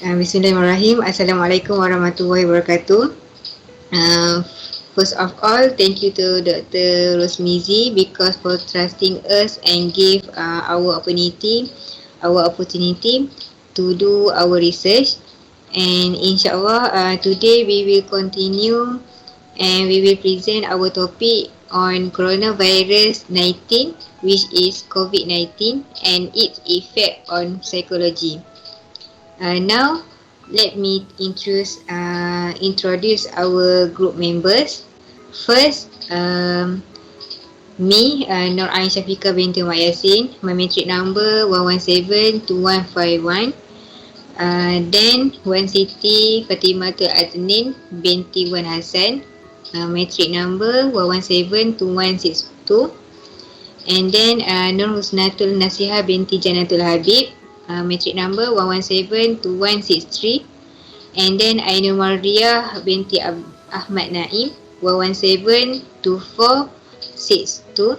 Bismillahirrahmanirrahim. Assalamualaikum warahmatullahi wabarakatuh. Uh, First of all, thank you to Dr. Rosmizi because for trusting us and give our opportunity to do our research. And inshallah, today we will continue and we will present our topic on coronavirus 19, which is COVID-19 and its effect on psychology. Now, let me introduce our group members. First, me, Nur Ain Shafiqah binti Mohd Yassin. My matric number 1172151. Then, Siti Fatimatul Adnin binti Hassan. Matric number 1172162. And then, Nur Husnatul Nasihah binti Janatul Habib. Matric number 1172163. And then Ainul Mardhiyah binti Ahmad Naim 1172462.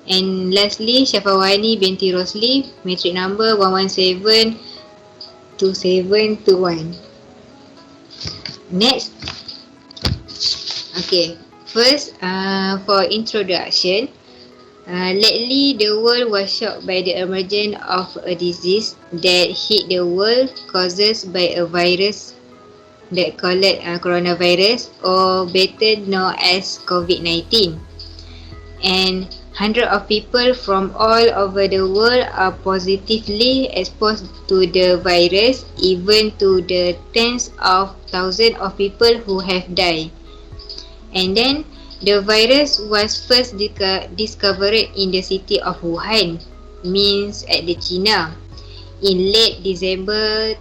And lastly Syafawani binti Rosli, matric number 1172721. Next. Okay, first for introduction. Lately, the world was shocked by the emergence of a disease that hit the world caused by a virus that called coronavirus, or better known as COVID-19. And hundreds of people from all over the world are positively exposed to the virus, even to the tens of thousands of people who have died. And then the virus was first discovered in the city of Wuhan, means at the China, in late December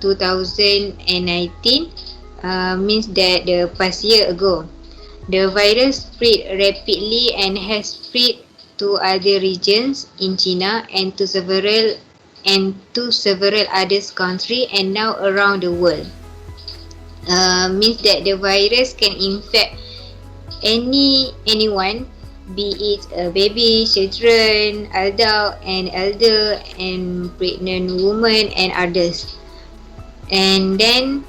2019, means that the past year ago. The virus spread rapidly and has spread to other regions in China and to several other countries and now around the world. Means that the virus can infect anyone, be it a baby, children, adult and elder, and pregnant women and others. And then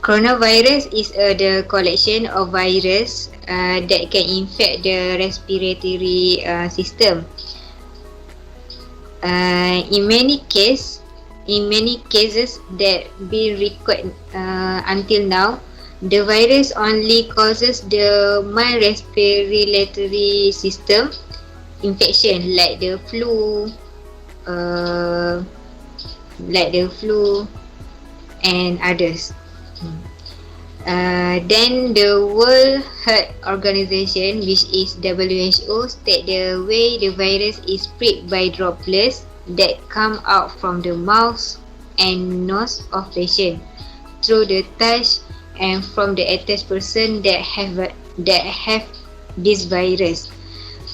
coronavirus is the collection of virus that can infect the respiratory system. In many cases that been recorded until now, the virus only causes the mild respiratory system infection like the flu and others. Then the World Health Organization, which is WHO, state the way the virus is spread by droplets that come out from the mouth and nose of patients through the touch and from the attached person that have this virus.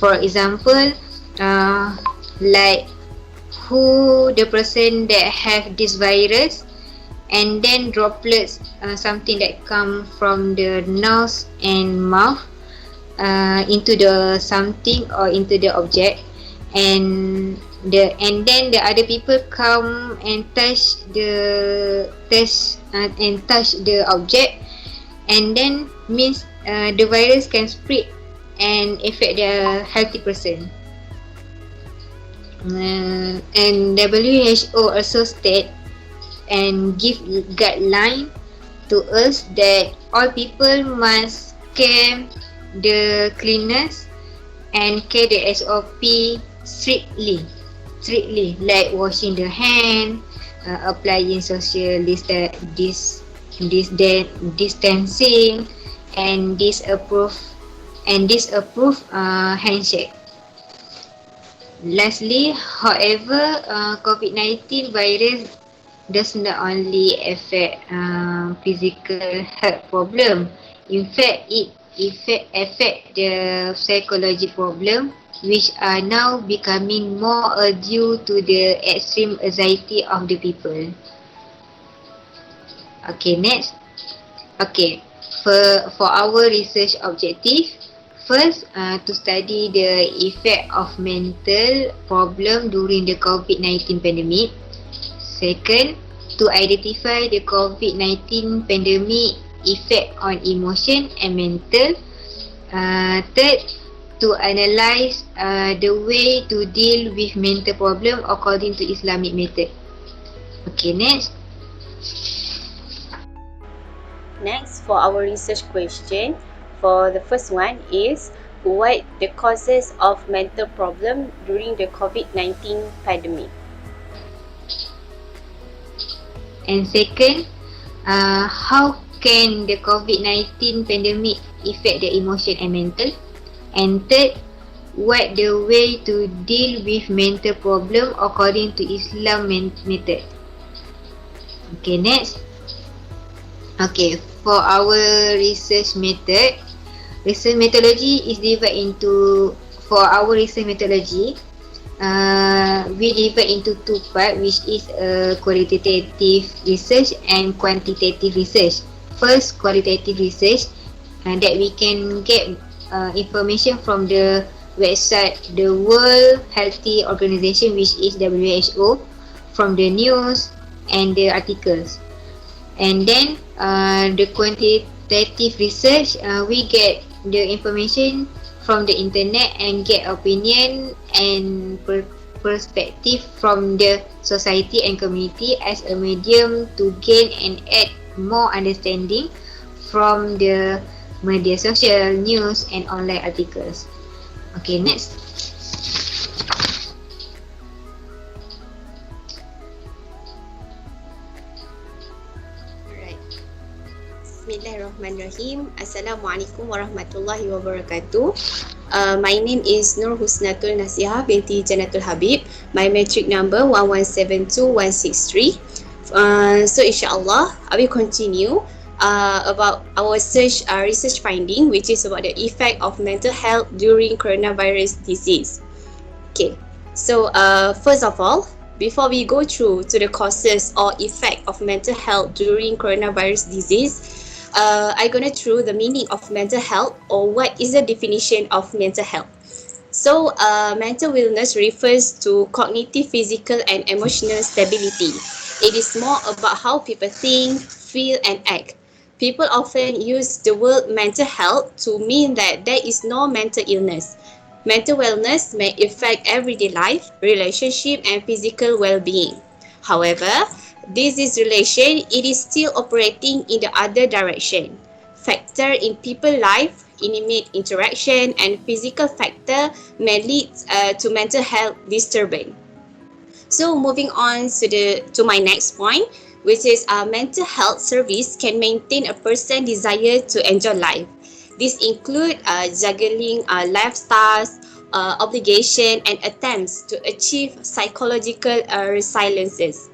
For example, like who the person that have this virus, and then droplets, something that come from the nose and mouth into the something or into the object, and then the other people come and touch the object, and then means the virus can spread and affect the healthy person. And WHO also state and give guideline to us that all people must care the cleanliness and care the SOP strictly, like washing the hand, applying social distancing, and disapprove handshake. Lastly, however, COVID-19 virus does not only affect physical health problem. In fact, it affect the psychology problem, which are now becoming more due to the extreme anxiety of the people. Okay, next. Okay, for our research objective, First, to study the effect of mental problem during the COVID-19 pandemic. Second, to identify the COVID-19 pandemic effect on emotion and mental. Third, to analyse the way to deal with mental problem according to Islamic method. Okay, next. Next, for our research question, for the first one is, what the causes of mental problem during the COVID-19 pandemic? And second, how can the COVID-19 pandemic affect the emotion and mental? And third, what the way to deal with mental problem according to Islam method? Okay, next. Okay, for our research methodology is divided into, for our research methodology, we divide into two parts, which is qualitative research and quantitative research. First, qualitative research, that we can get information from the website the World Healthy Organization, which is WHO, from the news and the articles. And then the quantitative research, we get the information from the internet and get opinion and perspective from the society and community as a medium to gain and add more understanding from the media social, news and online articles. Okay, next. Bismillahirrahmanirrahim. Assalamualaikum warahmatullahi wabarakatuh. My name is Husnatul Nasihah binti Janatul Habib. My metric number 1172163. So insyaAllah, I will continue about our research finding, which is about the effect of mental health during coronavirus disease. Okay, so first of all, before we go through to the causes or effect of mental health during coronavirus disease, I'm gonna through the meaning of mental health, or what is the definition of mental health. So, mental wellness refers to cognitive, physical and emotional stability. It is more about how people think, feel and act. People often use the word mental health to mean that there is no mental illness. Mental wellness may affect everyday life, relationship and physical well-being. However, this relation, it is still operating in the other direction. Factor in people life, intimate interaction and physical factor may lead to mental health disturbance. So moving on to my next point, which is mental health service can maintain a person's desire to enjoy life. This include juggling lifestyles, obligation and attempts to achieve psychological resiliences.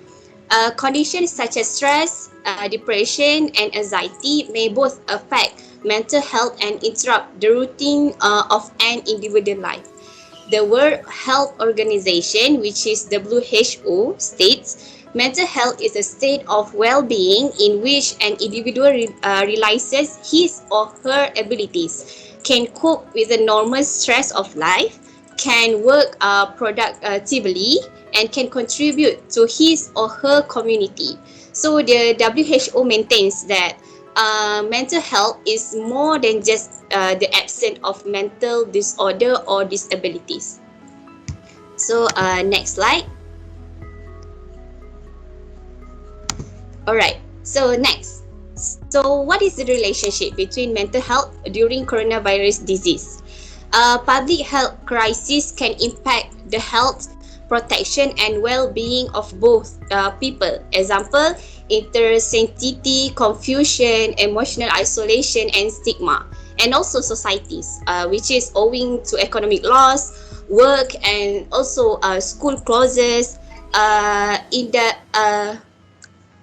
Conditions such as stress, depression and anxiety may both affect mental health and interrupt the routine of an individual life. The World Health Organization, which is WHO, states mental health is a state of well-being in which an individual realizes his or her abilities, can cope with the normal stress of life, can work productively, and can contribute to his or her community. So the WHO maintains that mental health is more than just the absence of mental disorder or disabilities. So next slide. Alright, so next. So what is the relationship between mental health during coronavirus disease? Public health crisis can impact the health, protection and well-being of both people. Example, intersensitivity, confusion, emotional isolation and stigma. And also societies, which is owing to economic loss, work and also school closures,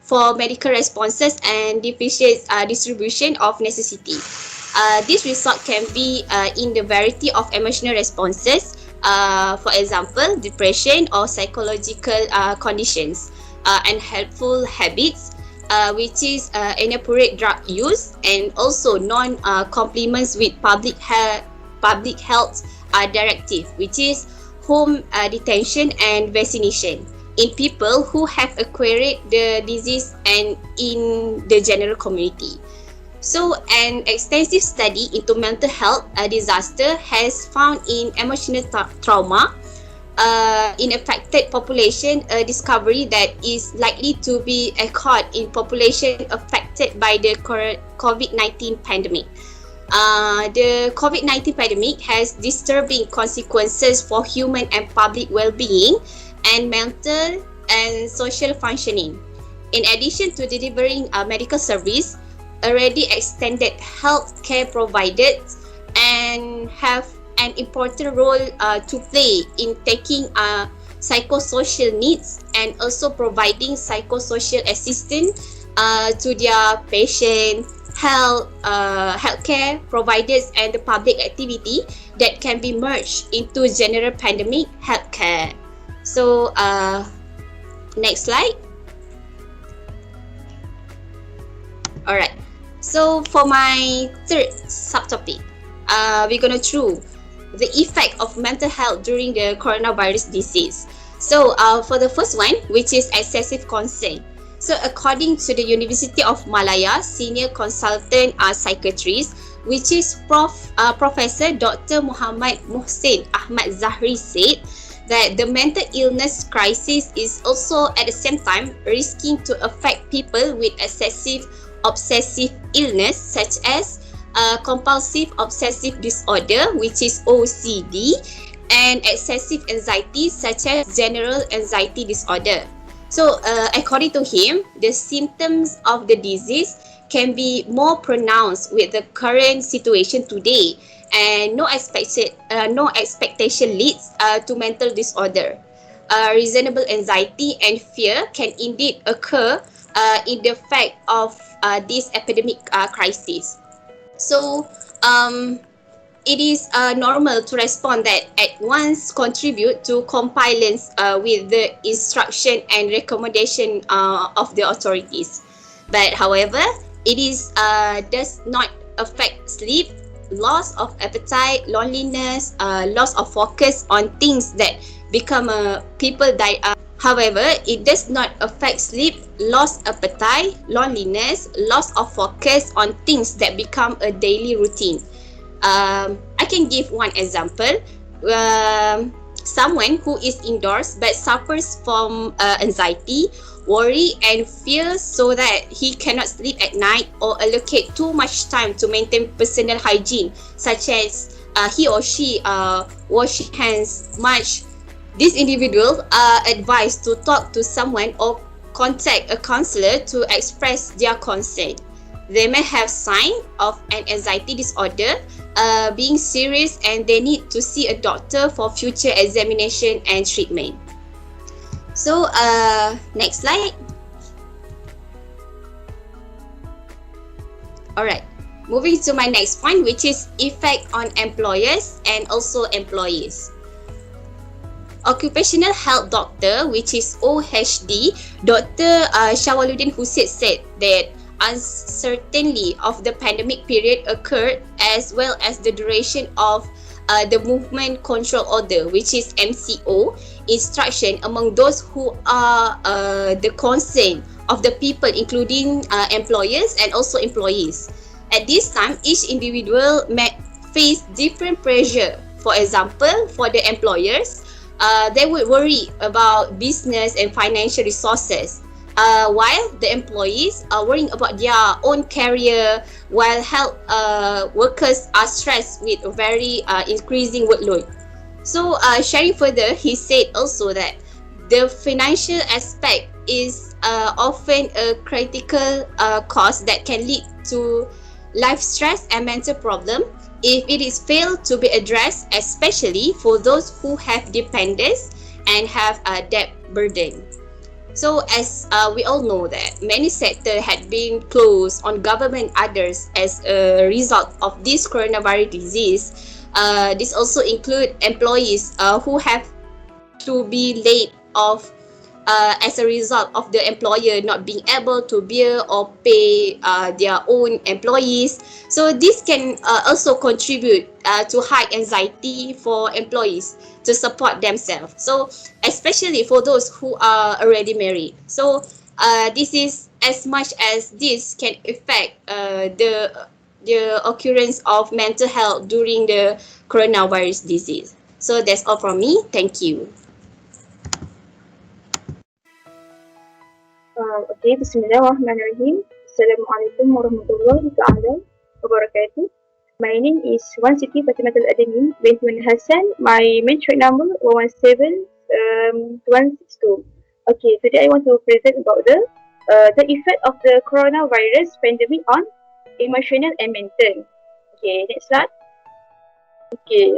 for medical responses and deficient distribution of necessity. This result can be in the variety of emotional responses, for example, depression or psychological conditions, unhelpful habits, which is inappropriate drug use, and also non-compliance with public Public Health Directive, which is home detention and vaccination in people who have acquired the disease and in the general community. So, an extensive study into mental health disaster has found in emotional trauma in affected population a discovery that is likely to be occurred in population affected by the COVID-19 pandemic. The COVID-19 pandemic has disturbing consequences for human and public well-being and mental and social functioning. In addition to delivering medical service, already extended healthcare providers and have an important role to play in taking psychosocial needs and also providing psychosocial assistance to their patient, healthcare providers and the public activity that can be merged into general pandemic healthcare. So, next slide. Alright, so for my third subtopic, we're gonna through the effect of mental health during the coronavirus disease. So, for the first one, which is excessive concern. So, according to the University of Malaya Senior Consultant Psychiatrist, which is Professor Dr. Muhammad Mohsin Ahmad Zahri said that the mental illness crisis is also at the same time risking to affect people with excessive obsessive illness such as compulsive obsessive disorder, which is OCD, and excessive anxiety such as general anxiety disorder. So, according to him, the symptoms of the disease can be more pronounced with the current situation today, and no expectation leads to mental disorder. Reasonable anxiety and fear can indeed occur in the fact of this epidemic crisis. So, it is normal to respond that at once contribute to compliance with the instruction and recommendation of the authorities. But however, it is does not affect sleep, loss of appetite, loneliness, loss of focus on things that become people die. However, it does not affect sleep, loss appetite, loneliness, loss of focus on things that become a daily routine. I can give one example. Someone who is indoors but suffers from anxiety, worry and fear so that he cannot sleep at night or allocate too much time to maintain personal hygiene, such as he or she wash hands much. These individuals are advised to talk to someone or contact a counselor to express their concern. They may have signs of an anxiety disorder being serious and they need to see a doctor for future examination and treatment. So, next slide. Alright, moving to my next point, which is effect on employers and also employees. Occupational Health Doctor, which is OHD, Dr. Shawaluddin Hussein said that uncertainty of the pandemic period occurred as well as the duration of the Movement Control Order, which is MCO, instruction among those who are the concern of the people, including employers and also employees. At this time, each individual may face different pressure. For example, for the employers, they would worry about business and financial resources, while the employees are worrying about their own career, while health workers are stressed with a very increasing workload. So, sharing further, he said also that the financial aspect is often a critical cost that can lead to life stress and mental problem if it is failed to be addressed, especially for those who have dependents and have a debt burden. So, as we all know that many sectors had been closed on government orders as a result of this coronavirus disease. This also include employees who have to be laid off as a result of the employer not being able to bear or pay their own employees. So this can also contribute to high anxiety for employees to support themselves. So especially for those who are already married. So this is as much as this can affect the occurrence of mental health during the coronavirus disease. So that's all from me. Thank you. Okay, Bismillahirrahmanirrahim. Assalamualaikum warahmatullahi taala wabarakatuh. My name is Siti Fatimatul Adnin, binti Hassan. My matric number 117162. Okay, today I want to present about the effect of the coronavirus pandemic on emotional and mental. Okay, next slide. Okay,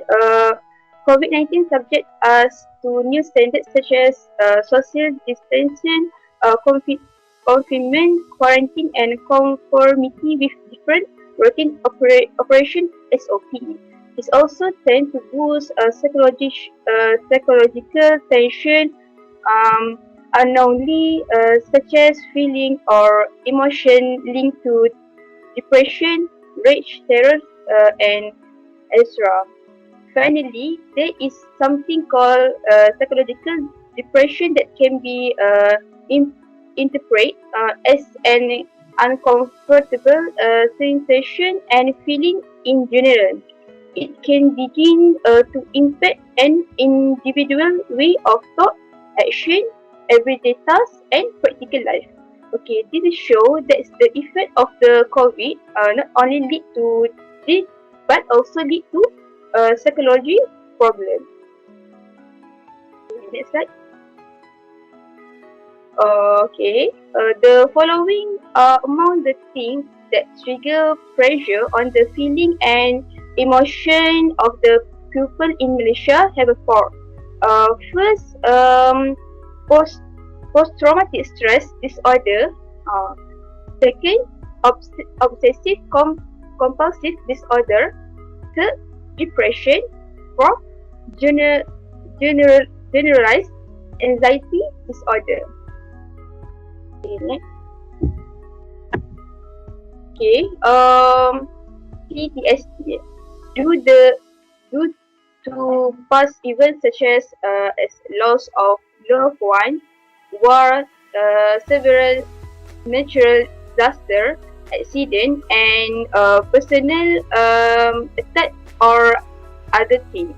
COVID-19 subject us to new standards such as social distancing, confinement, quarantine, and conformity with different routine operation SOP. This also tends to boost psychological tension, unknowingly, such as feeling or emotion linked to depression, rage, terror, and etc. Finally, there is something called psychological depression that can be interpreted as an uncomfortable sensation and feeling in general. It can begin to impact an individual way of thought, action, everyday tasks, and practical life. Okay, this is show that the effect of the COVID not only lead to this but also lead to psychology problem. Next slide. Okay, the following are among the things that trigger pressure on the feeling and emotion of the pupil in Malaysia have a four. First, post-traumatic stress disorder. Second, obsessive compulsive disorder. Third, depression. Fourth, generalized anxiety disorder. Okay, next. Okay, PTSD. Due to past events such as loss of loved one, war, several natural disaster, accident, and personal attack or other things.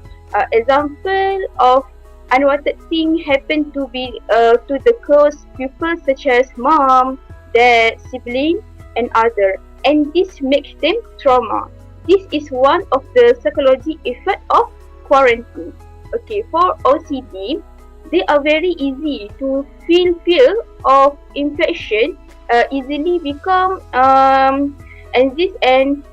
Example of unwanted thing happen to be to the close people such as mom, dad, sibling, and other, and this makes them trauma. This is one of the psychology effect of quarantine. Okay, for OCD, they are very easy to feel fear of infection, easily become anxious and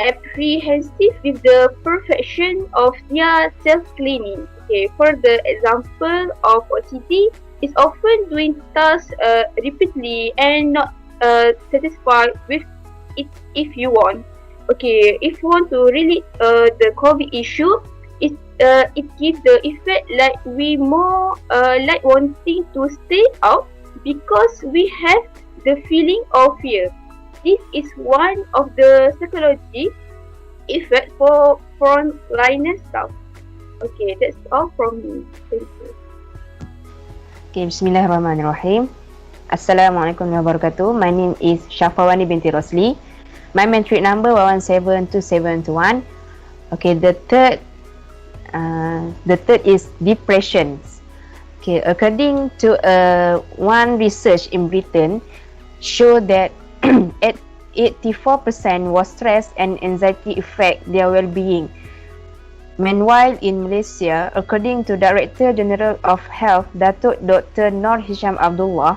apprehensive with the perfection of their self-cleaning. Okay, for the example of OCD, is often doing tasks repeatedly and not satisfied with it if you want. Okay, if you want to relate the COVID issue, it gives the effect like we more like wanting to stay out because we have the feeling of fear. This is one of the psychology effect for frontliner staff. Okay, that's all from me. Thank you. Okay, Bismillahirrahmanirrahim. Assalamualaikum warahmatullahi wabarakatuh. My name is Syafawani binti Rosli. My matric number 117271. Okay, the third is depression. Okay, according to one research in Britain, show that 84% was stress and anxiety affect their well-being. Meanwhile, in Malaysia, according to Director General of Health, Datuk Dr. Nur Hisham Abdullah,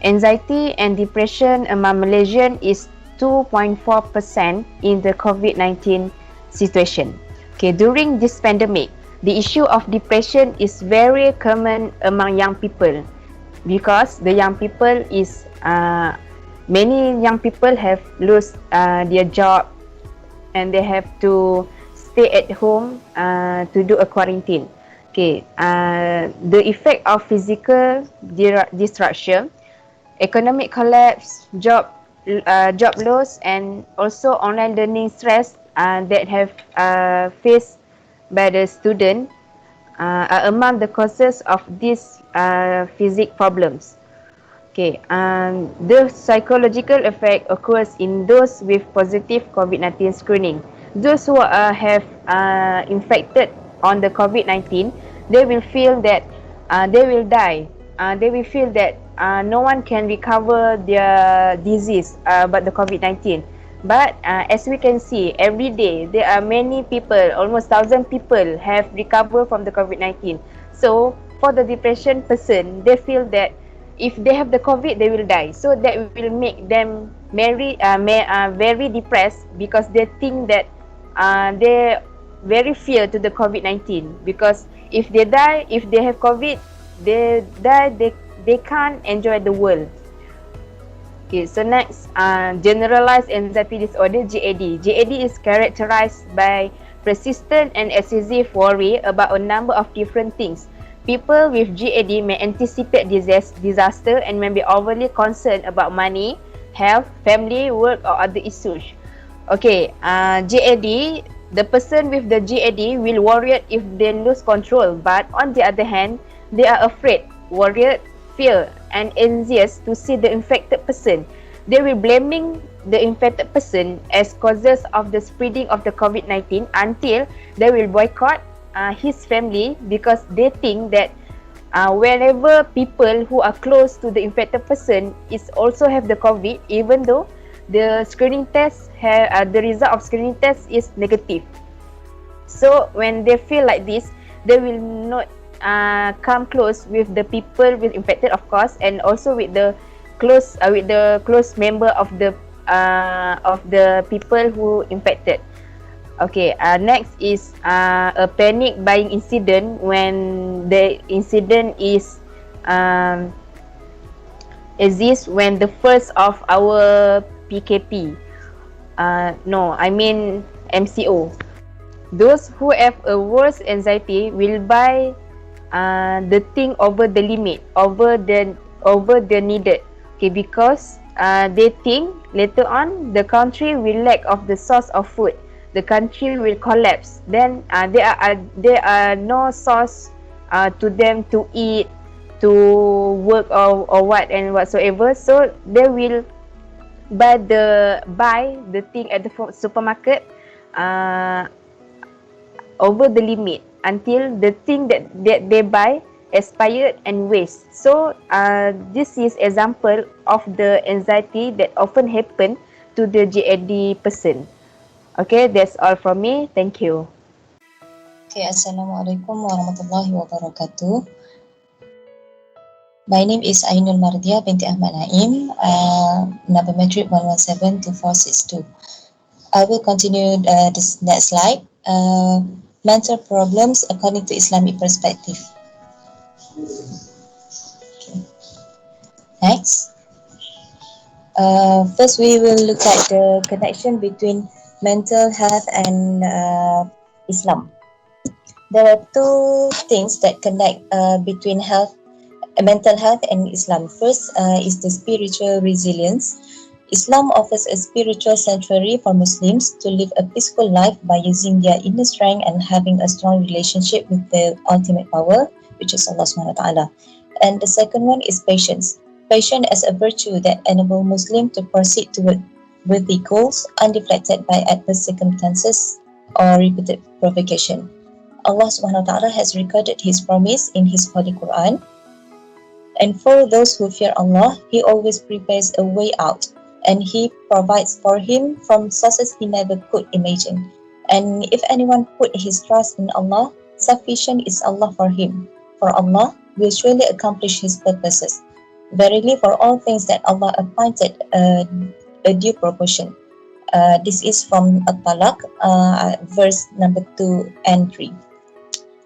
anxiety and depression among Malaysians is 2.4% in the COVID-19 situation. Okay, during this pandemic, the issue of depression is very common among young people because the young people is many young people have lost their job and they have to stay at home to do a quarantine. Okay, the effect of physical disruption, economic collapse, job loss, and also online learning stress that have faced by the student are among the causes of these physic problems. Okay, the psychological effect occurs in those with positive COVID-19 screening. Those who have infected on the COVID-19, they will feel that they will die. They will feel that no one can recover their disease but the COVID-19. But as we can see, every day there are many people, almost 1,000 people have recovered from the COVID-19. So for the depression person, they feel that if they have the COVID, they will die. So that will make them very depressed because they think that they very fear to the COVID-19 because if they die, if they have COVID, they die, they can't enjoy the world. Okay, so next, generalized anxiety disorder, GAD. GAD is characterized by persistent and excessive worry about a number of different things. People with GAD may anticipate disaster and may be overly concerned about money, health, family, work, or other issues. Okay, GAD, the person with the GAD will worry if they lose control, but on the other hand, they are afraid, worried, fear, and anxious to see the infected person. They will blaming the infected person as causes of the spreading of the COVID-19 until they will boycott his family because they think that whenever people who are close to the infected person is also have the COVID, even though the screening test the result of screening test is negative. So when they feel like this, they will not come close with the people with infected, of course, and also with the close member of the people who infected. Okay, next is a panic buying incident when the incident is exists when the first of our PKP. No, I mean MCO. Those who have a worse anxiety will buy the thing over the limit, over the needed. Okay, because they think later on the country will lack of the source of food. The country will collapse. Then there are no source to them to eat, to work or what and whatsoever. So they will buy the thing at the supermarket over the limit until the thing that they buy expired and waste. So this is example of the anxiety that often happen to the GAD person. Okay, that's all from me. Thank you. Okay, Assalamualaikum warahmatullahi wabarakatuh. My name is Ainul Mardhiyah binti Ahmad Naim, number metric 1172462. I will continue this next slide. Mental problems according to Islamic perspective. Okay. Next. First, we will look at the connection between mental health and Islam. There are two things that connect between mental health and Islam. First is the spiritual resilience. Islam offers a spiritual sanctuary for Muslims to live a peaceful life by using their inner strength and having a strong relationship with the ultimate power, which is Allah Subhanahu Wa Taala. And the second one is patience. Patience as a virtue that enables Muslims to proceed toward worthy goals undeflected by adverse circumstances or repeated provocation. Allah Subhanahu Wa Taala has recorded His promise in His Holy Quran. And for those who fear Allah, He always prepares a way out, and He provides for him from sources he never could imagine. And if anyone put his trust in Allah, sufficient is Allah for him. For Allah will surely accomplish His purposes. Verily, for all things that Allah appointed a due proportion. This is from At-Talaq, verse number 2 and 3.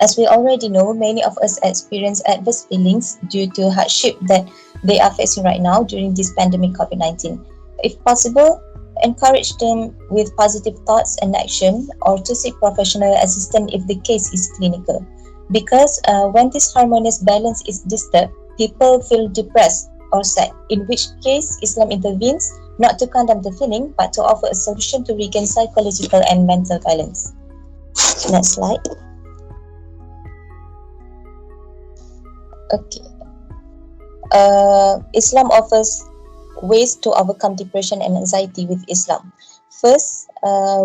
As we already know, many of us experience adverse feelings due to hardship that they are facing right now during this pandemic COVID-19. If possible, encourage them with positive thoughts and action, or to seek professional assistance if the case is clinical. Because when this harmonious balance is disturbed, people feel depressed or sad, in which case Islam intervenes not to condemn the feeling but to offer a solution to regain psychological and mental balance. Next slide. Okay. Islam offers ways to overcome depression and anxiety with Islam. First,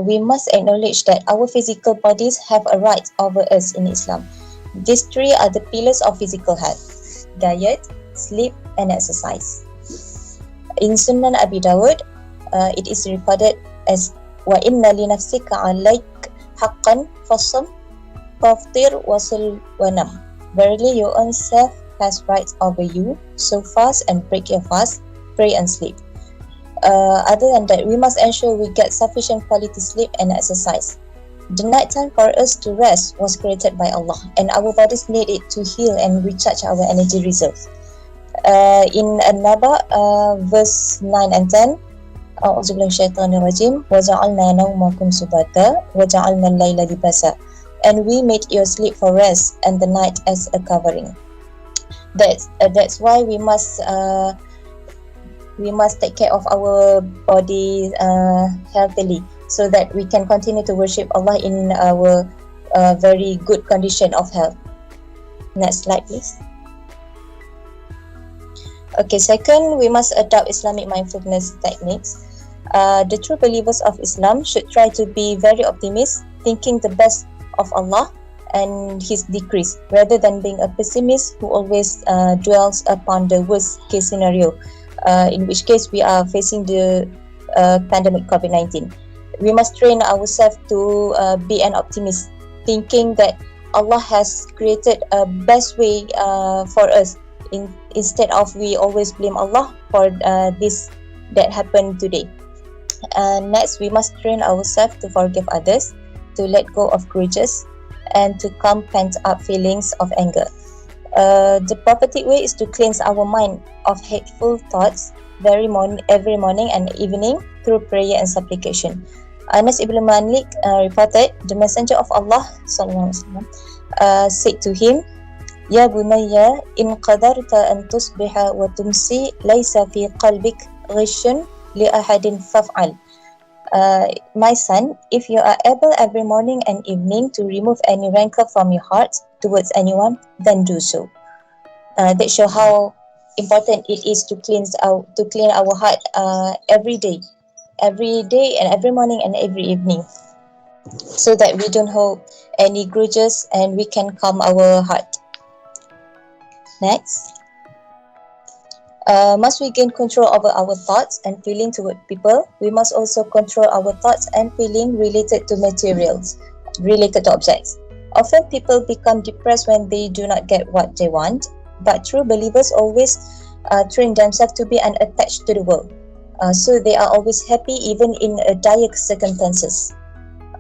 we must acknowledge that our physical bodies have a right over us in Islam. These three are the pillars of physical health: diet, sleep, and exercise. In Sunan Abi Dawud, it is recorded as وَإِنَّ لِنَفْسِكَ عَلَيْكَ حَقًّا فَصُمْ فَافْطِرْ وَصِلْ وَنَمْ. Verily your own self has rights over you, so fast and break your fast, pray and sleep. Other than that, we must ensure we get sufficient quality sleep and exercise. The night time for us to rest was created by Allah, and our bodies need it to heal and recharge our energy reserves. In An-Naba, verse 9 and 10, أعوذ بالله من الشيطان الرجيم وجعلنا نومكم سباتا وجعلنا الليل لباسا, and we made your sleep for rest and the night as a covering. That's why we must take care of our body healthily, so that we can continue to worship Allah in our very good condition of health. Next slide, please. Okay, second, we must adopt Islamic mindfulness techniques. The true believers of Islam should try to be very optimistic, thinking the best of Allah and His decrees, rather than being a pessimist who always dwells upon the worst case scenario, in which case we are facing the pandemic COVID-19. We must train ourselves to be an optimist, thinking that Allah has created a best way for us, instead of we always blame Allah for this that happened today. Next, we must train ourselves to forgive others, to let go of grudges, and to calm pent-up feelings of anger. The prophetic way is to cleanse our mind of hateful thoughts every morning and evening through prayer and supplication. Anas ibn Malik reported, the Messenger of Allah said to him, Ya bunayya, in qadarta an tusbiha wa tumsi laysa fi qalbik ghishun li ahadin faf'al. My son, if you are able every morning and evening to remove any rancor from your heart towards anyone, then do so. That shows how important it is to clean our heart every day and every morning and every evening, so that we don't hold any grudges and we can calm our heart. Next, must we gain control over our thoughts and feeling toward people, we must also control our thoughts and feeling related to materials, related to objects. Often people become depressed when they do not get what they want, but true believers always train themselves to be unattached to the world. So they are always happy even in dire circumstances.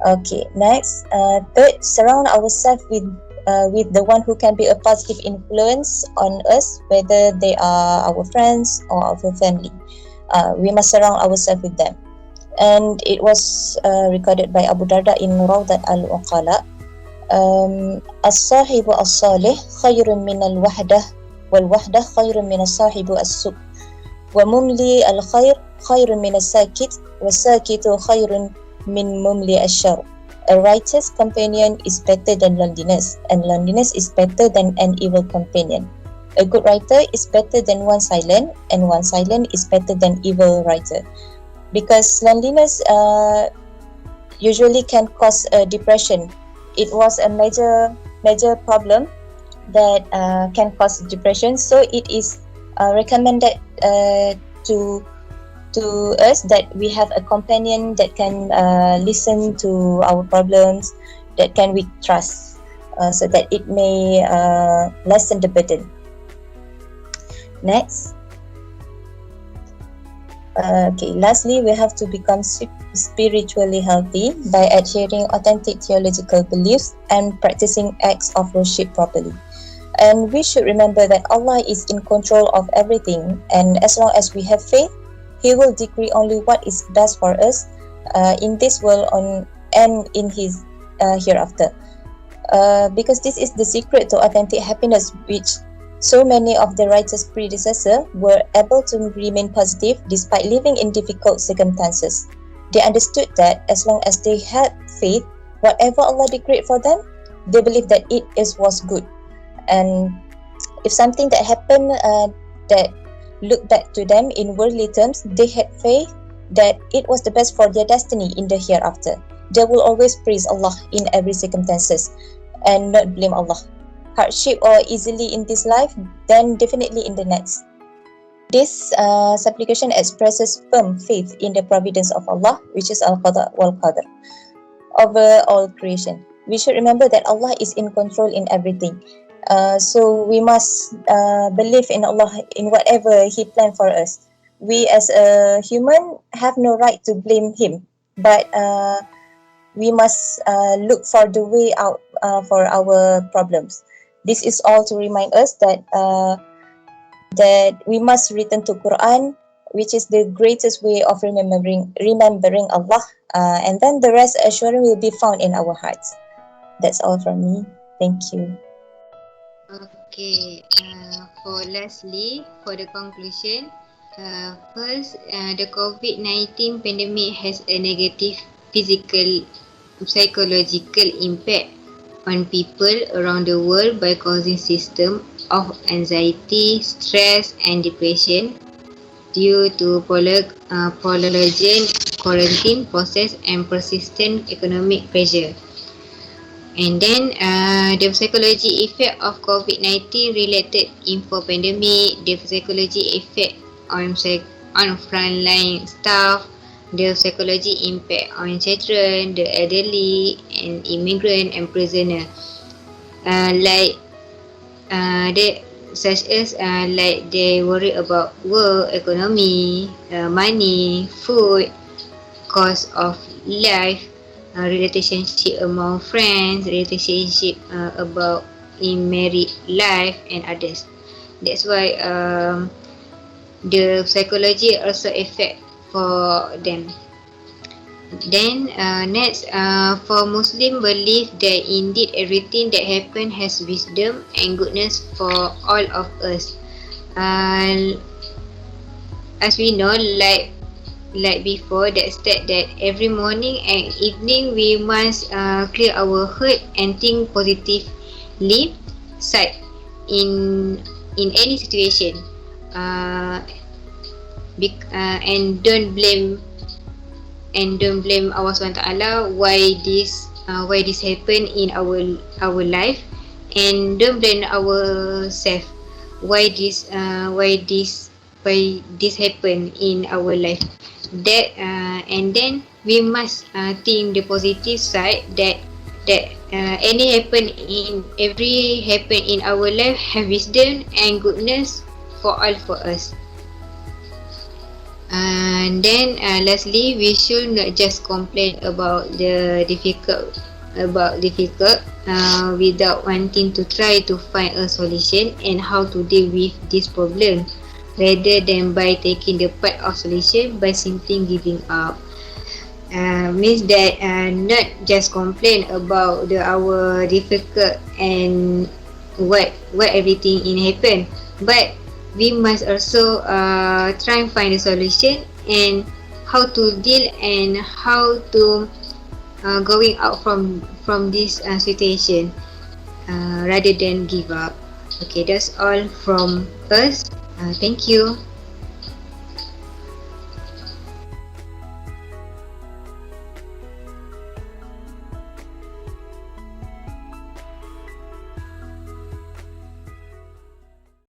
Okay, next, third, surround ourselves with the one who can be a positive influence on us, whether they are our friends or our family. We must surround ourselves with them. And it was recorded by Abu Darda in Rawdat al-Uqala. As-sahibu as-salih khayrun min al-wahdah wal-wahdah khayrun min as-sahibu as-suq wa mumli al-khayr khayrun min as-sakit was-sakitu khayrun min mumli ash-shar. A righteous companion is better than loneliness, and loneliness is better than an evil companion. A good writer is better than one silent, and one silent is better than evil writer. Because loneliness usually can cause depression. It was a major problem that can cause depression. So it is recommended to us that we have a companion that can listen to our problems, that can we trust, so that it may lessen the burden. Next, lastly, we have to become spiritually healthy by adhering authentic theological beliefs and practicing acts of worship properly. And we should remember that Allah is in control of everything, and as long as we have faith, He will decree only what is best for us in this world and in His hereafter. because this is the secret to authentic happiness, which so many of the writer's predecessors were able to remain positive despite living in difficult circumstances. They understood that as long as they had faith, whatever Allah decreed for them, they believed that was good. And if something that happened that looked bad to them in worldly terms, they had faith that it was the best for their destiny in the hereafter. They will always praise Allah in every circumstances and not blame Allah. Hardship or easily in this life, then definitely in the next. This supplication expresses firm faith in the providence of Allah, which is al-qada wal-qadr, over all creation. We should remember that Allah is in control in everything. So we must believe in Allah in whatever He planned for us. We as a human have no right to blame Him, but we must look for the way out for our problems. This is all to remind us that we must return to Quran, which is the greatest way of remembering Allah, and then the rest assurance will be found in our hearts. That's all from me. Thank you. Okay, for the conclusion, first, the COVID-19 pandemic has a negative physical, psychological impact on people around the world by causing system of anxiety, stress and depression due to prolonged quarantine process and persistent economic pressure. And then the psychology effect of COVID-19 related info pandemic, the psychology effect on frontline staff, the psychology impact on children, the elderly and immigrant and prisoner, such as like they worry about work, economy, money, food, cost of life, relationship among friends, relationship about in married life and others. That's why the psychology also affect for them. Then next, for Muslim believe that indeed everything that happen has wisdom and goodness for all of us. As we know, like before, that state that every morning and evening we must clear our heart and think positively side in any situation, and don't blame Allah SWT why this happen in our life, and don't blame ourselves why this happen in our life. That and then we must think the positive side that every happen in our life have wisdom and goodness for all for us. And then lastly, we should not just complain about the difficult without wanting to try to find a solution and how to deal with this problem, rather than by taking the part of solution by simply giving up. Means that not just complain about our difficult and what everything in happen, but we must also try and find a solution and how to deal and how to going out from this situation, rather than give up. Okay, that's all from us. Thank you.